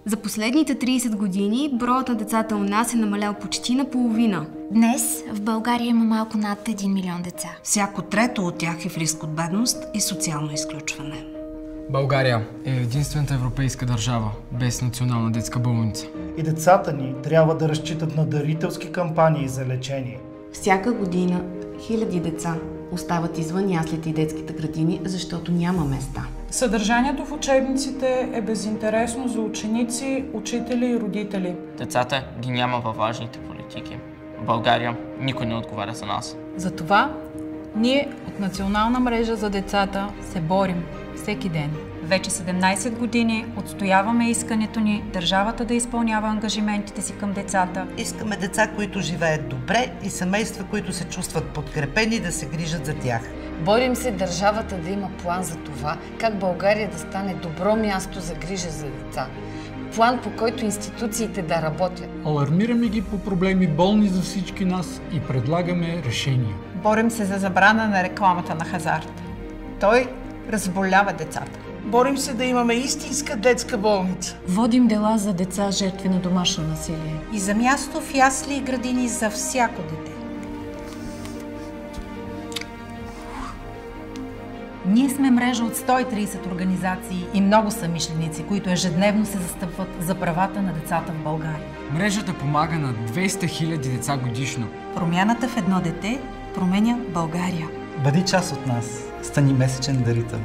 За последните 30 години броят на децата у нас е намалял почти наполовина. Днес в България има малко над 1 милион деца. Всяко трето от тях е в риск от бедност и социално изключване. България е единствената европейска държава без национална детска болница. И децата ни трябва да разчитат на дарителски кампании за лечение. Всяка година хиляди деца остават извън яслите и детските градини, защото няма места. Съдържанието в учебниците е безинтересно за ученици, учители и родители. Децата ги няма във важните политики. В България никой не отговаря за нас. Затова ние от Национална мрежа за децата се борим всеки ден. Вече 17 години отстояваме искането ни държавата да изпълнява ангажиментите си към децата. Искаме деца, които живеят добре и семейства, които се чувстват подкрепени да се грижат за тях. Борим се държавата да има план за това, как България да стане добро място за грижа за деца. План, по който институциите да работят. Алармираме ги по проблеми болни за всички нас и предлагаме решения. Борим се за забрана на рекламата на хазарт. Той разболява децата. Борим се да имаме истинска детска болница. Водим дела за деца, жертви на домашно насилие. И за място в ясли и градини за всяко дете. Ние сме мрежа от 130 организации и много съмишленици, които ежедневно се застъпват за правата на децата в България. Мрежата помага на 200 000 деца годишно. Промяната в едно дете променя България. Бъди част от нас. Стани месечен дарител.